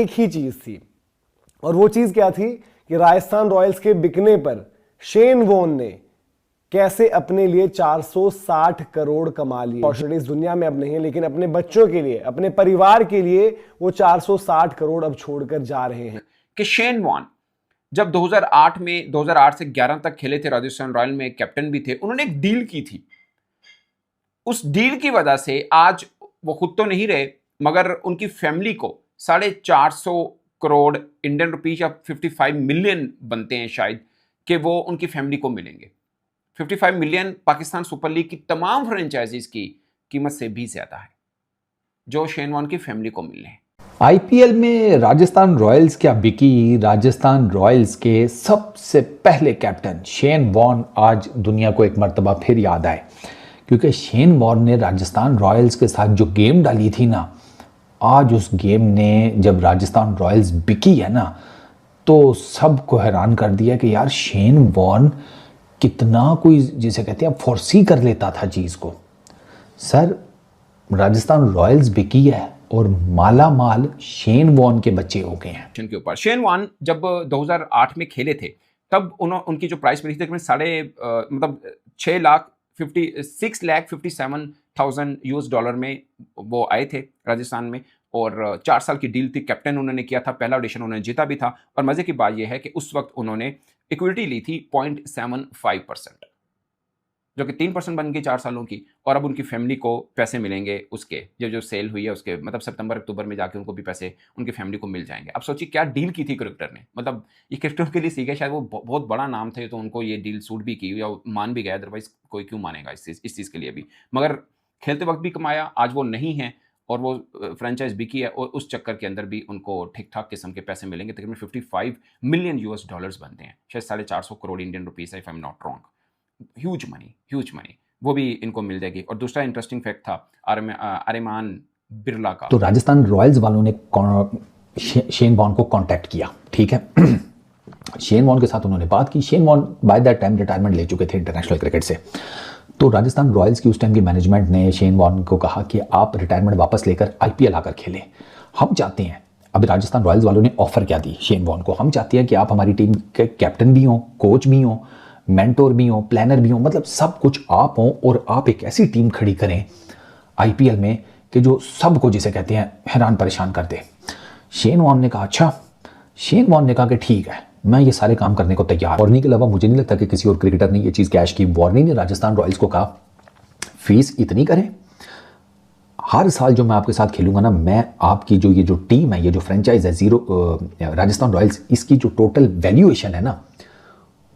एक ही चीज थी, और वो चीज क्या थी कि राजस्थान रॉयल्स के बिकने पर शेन वॉर्न ने कैसे अपने लिए 460 करोड़ कमा लिए। अपॉर्चुनिटीज दुनिया में अब नहीं है, लेकिन अपने बच्चों के लिए, अपने परिवार के लिए वो 460 करोड़ अब छोड़कर जा रहे हैं। कि शेन वॉर्न जब 2008 से 11 तक खेले थे राजस्थान रॉयल में, कैप्टन भी थे, उन्होंने एक डील की थी। उस डील की वजह से आज वो खुद तो नहीं रहे, मगर उनकी फैमिली को 450 करोड़ इंडियन रुपीज या 55 मिलियन बनते हैं शायद, कि वो उनकी फैमिली को मिलेंगे। 55 मिलियन पाकिस्तान सुपर लीग की तमाम फ्रेंचाइजीज की कीमत से भी ज्यादा है जो शेन वॉर्न की फैमिली को मिलने हैं। आईपीएल में राजस्थान रॉयल्स क्या बिकी। राजस्थान रॉयल्स के सबसे पहले कैप्टन शेन वॉर्न आज दुनिया को एक मर्तबा फिर याद आए, क्योंकि शेन वॉर्न ने राजस्थान रॉयल्स के साथ जो गेम डाली थी ना, आज उस गेम ने जब राजस्थान रॉयल्स बिकी है ना, तो सबको हैरान कर दिया कि यार शेन वॉर्न कितना कोई जिसे कहते हैं फोर्सी कर लेता था चीज़ को। सर, राजस्थान रॉयल्स बिकी है और माला माल शेन वॉर्न के बच्चे हो गए हैं। के ऊपर शेन वॉर्न जब 2008 में खेले थे, तब उनकी जो प्राइस मिली थी मतलब 6,57,000 यूएस डॉलर में वो आए थे राजस्थान में, और 4 साल की डील थी। कैप्टन उन्होंने किया था, पहला ऑडिशन उन्होंने जीता भी था, और मजे की बात यह है कि उस वक्त उन्होंने इक्विटी ली थी 0.75%, जो कि 3% बन गई 4 सालों की, और अब उनकी फैमिली को पैसे मिलेंगे उसके जो सेल हुई है उसके, मतलब सितंबर अक्टूबर में जाके उनको भी पैसे उनकी फैमिली को मिल जाएंगे। अब सोचिए क्या डील की थी क्रिकेटर ने, मतलब ये क्रिकेटर के लिए सीखे, शायद वो बहुत बड़ा नाम थे तो उनको ये डील सूट भी की या मान भी गया, अदरवाइज कोई क्यों मानेगा इस चीज़ के लिए भी। मगर खेलते वक्त भी कमाया, आज वो नहीं है और वो फ्रेंचाइज बिकी है, और उस चक्कर के अंदर भी उनको ठीक ठाक किस्म के पैसे मिलेंगे। तकरीबन 55 मिलियन यूएस डॉलर्स बनते हैं, शायद 450 crore Indian rupees, if I am not wrong. Huge money वो भी इनको मिल जाएगी। और दूसरा इंटरेस्टिंग फैक्ट था अरमान बिरला का। तो राजस्थान रॉयल्स वालों ने शेन वॉर्न को कांटेक्ट किया, ठीक है। शेन वॉर्न के साथ उन्होंने बात की। Shane Warne by that time retirement ले चुके थे इंटरनेशनल क्रिकेट से। तो राजस्थान रॉयल्स की उस टाइम की मैनेजमेंट ने शेन वॉर्न को कहा कि आप रिटायरमेंट वापस लेकर आईपीएल आकर खेलें, हम चाहते हैं। अभी राजस्थान रॉयल्स वालों ने ऑफर क्या दी शेन वॉर्न को, हम चाहते हैं कि आप हमारी टीम के कैप्टन भी हों, कोच भी हों, मेंटोर भी हो, प्लानर भी हो, मतलब सब कुछ आप हो, और आप एक ऐसी टीम खड़ी करें आईपीएल में कि जो सबको जिसे कहते हैं हैरान परेशान कर दे। शेन वॉर्न ने कहा अच्छा। शेन वॉर्न ने कहा कि ठीक है, मैं ये सारे काम करने को तैयार। वार्नी के अलावा मुझे नहीं लगता कि किसी और क्रिकेटर ने ये चीज़ कैश की। वार्नी ने राजस्थान रॉयल्स को कहा फीस इतनी करें, हर साल जो मैं आपके साथ खेलूंगा ना, मैं आपकी ये जो टीम है, ये जो फ्रेंचाइज है राजस्थान रॉयल्स, इसकी जो टोटल वैल्यूएशन है ना,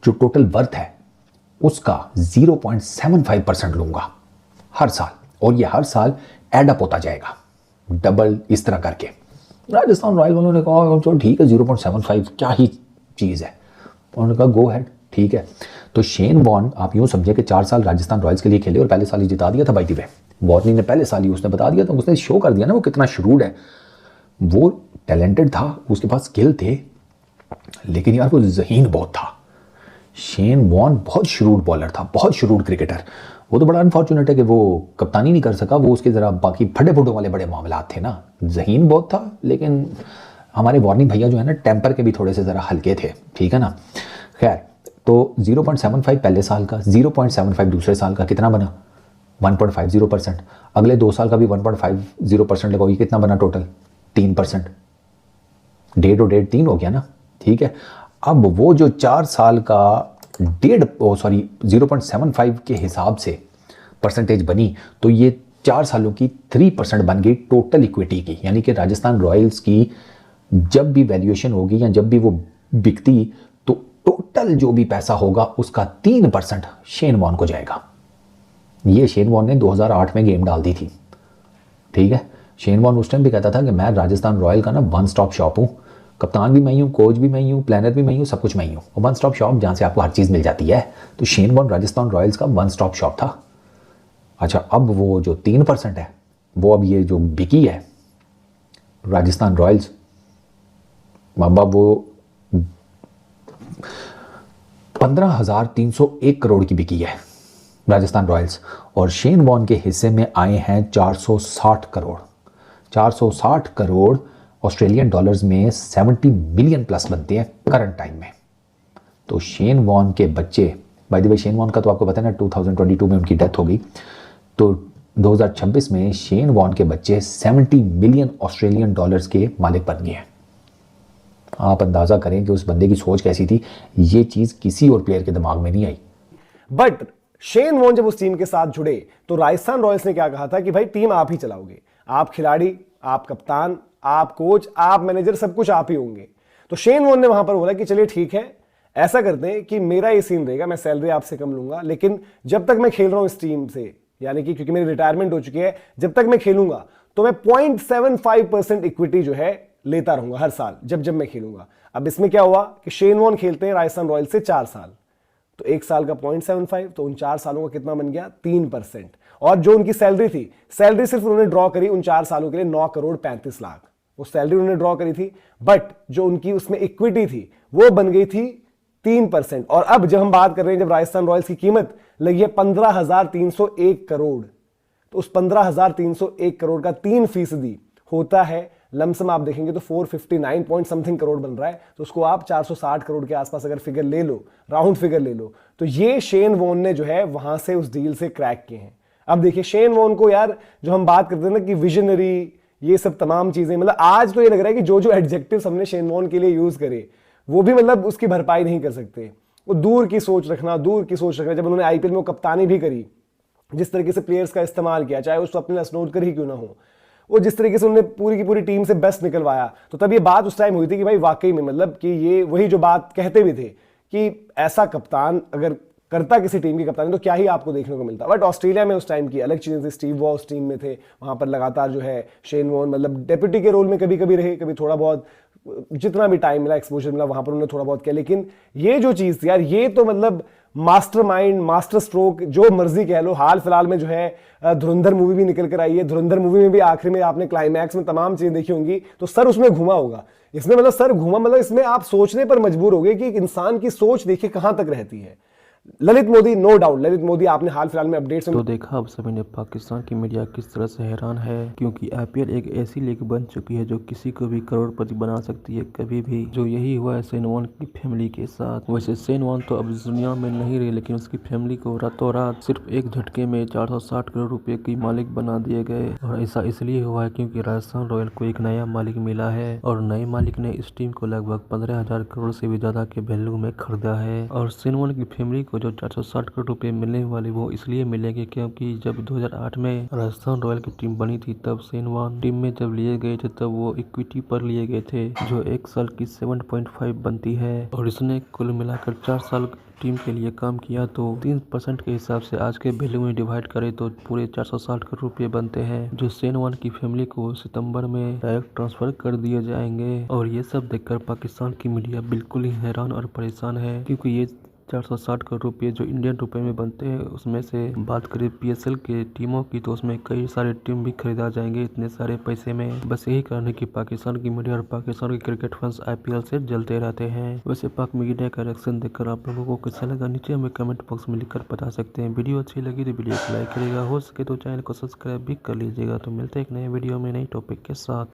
जो टोटल वर्थ है उसका 0.75% लूंगा हर साल, और ये हर साल एड अप होता जाएगा डबल इस तरह करके। राजस्थान रॉयल वालों ने कहा चलो ठीक है 0.75 क्या ही चीज़ है, उन्होंने कहा गो हेड, ठीक है। तो शेन वॉर्न आप यूँ समझे कि 4 साल राजस्थान रॉयल्स के लिए खेले और पहले साल ही जिता दिया था। बाय द वे वार्नी ने पहले साल ही उसने बता दिया था, उसने शो कर दिया ना वो कितना श्रूड है। वो टैलेंटेड था, उसके पास स्किल थे, लेकिन यार वो ज़हीन बहुत था। शेन वॉर्न बहुत श्रूड बॉलर था, बहुत श्रूड क्रिकेटर। वो तो बड़ा अनफॉर्चुनेट है कि वो कप्तानी नहीं कर सका, वो उसके ज़रा बाकी फटे फुटों वाले बड़े मामलात थे ना। ज़हीन बहुत था, लेकिन हमारे वार्नी भैया जो है ना टेम्पर के भी थोड़े से ज़रा हल्के थे, ठीक है ना। खैर, तो 0.75 पहले साल का, 0.75 दूसरे साल का, कितना बना 1.50%। अगले 2 साल का भी 1.50% लगाओ, ये कितना बना टोटल 3%। 1.5 और 1.5 3 हो गया ना, ठीक है। अब वो जो 4 साल का 0.75 के हिसाब से परसेंटेज बनी, तो ये 4 सालों की 3% बन गई टोटल इक्विटी की। यानी कि राजस्थान रॉयल्स की जब भी वैल्यूएशन होगी या जब भी वो बिकती, तो टोटल जो भी पैसा होगा उसका 3% शेन वॉर्न को जाएगा। ये शेन वॉर्न ने 2008 में गेम डाल दी थी, ठीक है। शेन वॉर्न उस टाइम भी कहता था कि मैं राजस्थान रॉयल का ना 1 स्टॉप शॉप हूँ, कप्तान भी मैं ही हूँ, कोच भी मैं ही हूँ, प्लानर भी मैं ही हूँ, सब कुछ मैं ही हूँ। और 1 स्टॉप शॉप जहाँ से आपको हर चीज़ मिल जाती है। तो शेन वॉर्न राजस्थान रॉयल्स का 1 स्टॉप शॉप था। अच्छा, अब वो जो 3% है, वो अब ये जो बिकी है राजस्थान रॉयल्स, अब वो 15,301 करोड़ की बिकी है राजस्थान रॉयल्स, और शेन वॉर्न के हिस्से में आए हैं 460 करोड़। 460 करोड़ ऑस्ट्रेलियन डॉलर्स में 70 मिलियन प्लस बनते हैं करंट टाइम में। तो शेन वॉन के बच्चे, by the way Shane Warne का तो आपको पता है ना 2022 में उनकी डेथ हो गई, तो 2026 में शेन वॉन के बच्चे 70 मिलियन ऑस्ट्रेलियन डॉलर्स के मालिक बन गए हैं। आप अंदाजा करें कि उस बंदे की सोच कैसी थी, ये चीज किसी और प्लेयर के दिमाग में नहीं आई। बट शेन वॉन जब उस टीम के साथ जुड़े तो राजस्थान रॉयल्स ने क्या कहा था कि भाई टीम आप ही चलाओगे, आप खिलाड़ी, आप कप्तान, आप कोच, आप मैनेजर, सब कुछ आप ही होंगे। तो शेन वॉन ने वहां पर बोला कि चलिए ठीक है, ऐसा करते हैं कि मेरा ये सीन रहेगा, मैं सैलरी आपसे कम लूंगा, लेकिन जब तक मैं खेल रहा हूं इस टीम से, यानी कि क्योंकि मेरी रिटायरमेंट हो चुकी है, जब तक मैं खेलूंगा तो मैं 0.75% इक्विटी जो है लेता रहूंगा हर साल जब जब मैं खेलूंगा। अब इसमें क्या हुआ कि शेन वॉन खेलते हैं राजस्थान रॉयल्स से 4 साल, तो एक साल का 0.75, तो उन 4 सालों का कितना बन गया 3%। और जो उनकी सैलरी थी, सैलरी सिर्फ उन्होंने ड्रॉ करी उन 4 सालों के लिए 9 करोड़ 35 लाख, वो सैलरी उन्होंने ड्रॉ करी थी, बट जो उनकी उसमें इक्विटी थी वो बन गई थी 3%। और अब जब हम बात कर रहे हैं, जब राजस्थान रॉयल्स की कीमत लगी है 15,301 करोड़, तो उस 15,301 करोड़ का 3% होता है लमसम, आप देखेंगे तो 459 पॉइंट समथिंग करोड़ बन रहा है, तो उसको आप 460 करोड़ के आसपास अगर फिगर ले लो, राउंड फिगर ले लो, तो ये शेन वॉन ने जो है वहां से उस डील से क्रैक किए हैं। अब देखिए शेन वॉन को यार, जो हम बात करते हैं ना कि विजनरी, ये सब तमाम चीजें, मतलब आज तो ये लग रहा है कि जो जो एडजेक्टिव्स हमने शेन वॉन के लिए यूज करे वो भी मतलब उसकी भरपाई नहीं कर सकते। वो दूर की सोच रखना, दूर की सोच रखना। जब उन्होंने आईपीएल में वो कप्तानी भी करी, जिस तरीके से प्लेयर्स का इस्तेमाल किया, चाहे उसको अपने स्नोडकर ही क्यों ना हो, वो जिस तरीके से उन्होंने पूरी की पूरी टीम से बेस्ट निकलवाया, तो तब ये बात उस टाइम हुई थी कि भाई वाकई में मतलब कि ये वही जो बात कहते भी थे कि ऐसा कप्तान अगर करता किसी टीम की कप्तानी तो क्या ही आपको देखने को मिलता। बट ऑस्ट्रेलिया में उस टाइम की अलग चीजें थी, स्टीव वॉ उस टीम में थे, वहां पर लगातार जो है शेन वॉन मतलब डेप्यूटी के रोल में कभी कभी रहे, कभी थोड़ा बहुत, जितना भी टाइम मिला, एक्सपोजर मिला, वहां पर उन्होंने थोड़ा बहुत किया। लेकिन ये जो चीज थी यार, ये तो मतलब मास्टरमाइंड, मास्टर स्ट्रोक, जो मर्जी कह लो। हाल फिलहाल में जो है धुरंधर मूवी भी निकल कर आई है, धुरंधर मूवी में भी आखिर में आपने क्लाइमैक्स में तमाम चीजें देखी होंगी, तो सर उसमें घुमा होगा, इसमें मतलब सर घुमा, मतलब इसमें आप सोचने पर मजबूर हो गए कि एक इंसान की सोच देखिए कहां तक रहती है। ललित मोदी, नो डाउट, ललित मोदी आपने हाल फिलहाल में अपडेट्स तो देखा अब सभी ने पाकिस्तान की मीडिया किस तरह से हैरान है, क्योंकि आईपीएल एक ऐसी लीग बन चुकी है जो किसी को भी करोड़पति बना सकती है कभी भी। जो यही हुआ है शेन वॉन की फैमिली के साथ। वैसे शेन वॉन तो अब इस दुनिया में नहीं रही, लेकिन उसकी फैमिली को रातों रात सिर्फ एक झटके में 460 करोड़ रुपए की मालिक बना दिए गए। और ऐसा इसलिए हुआ है क्योंकि राजस्थान रॉयल को एक नया मालिक मिला है, और नए मालिक ने इस टीम को लगभग 15,000 करोड़ से भी ज्यादा के वैल्यू में खरीदा है। और शेन वॉन की फैमिली को जो 460 करोड़ रुपए मिलने वाले वो इसलिए मिलेंगे क्योंकि जब 2008 में राजस्थान रॉयल की टीम बनी थी, तब शेन वॉन टीम में जब लिए गए थे तब वो इक्विटी पर लिए गए थे, जो एक साल की 7.5 बनती है। और इसने कुल मिलाकर 4 साल टीम के लिए काम किया, तो 3% के हिसाब से आज के वैल्यू में डिवाइड करें तो पूरे 460 करोड़ रुपए बनते हैं, जो शेन वॉन की फैमिली को सितंबर में डायरेक्ट ट्रांसफर कर दिए जाएंगे। और ये सब देखकर पाकिस्तान की मीडिया बिल्कुल ही हैरान और परेशान है, क्योंकि ये 460 करोड़ रुपये जो इंडियन रुपए में बनते हैं, उसमें से बात करें पीएसएल के टीमों की तो उसमें कई सारे टीम भी खरीदा जाएंगे इतने सारे पैसे में। बस यही कारण है कि पाकिस्तान की मीडिया और पाकिस्तान के क्रिकेट फैंस आईपीएल से जलते रहते हैं। वैसे पाक मीडिया का रिएक्शन देखकर आप लोगों को कैसा लगा, नीचे हमें कमेंट बॉक्स में लिखकर बता सकते हैं। वीडियो अच्छी लगी तो वीडियो को लाइक करेगा, हो सके तो चैनल को सब्सक्राइब भी कर लीजिएगा। तो मिलते हैं एक नए वीडियो में नई टॉपिक के साथ।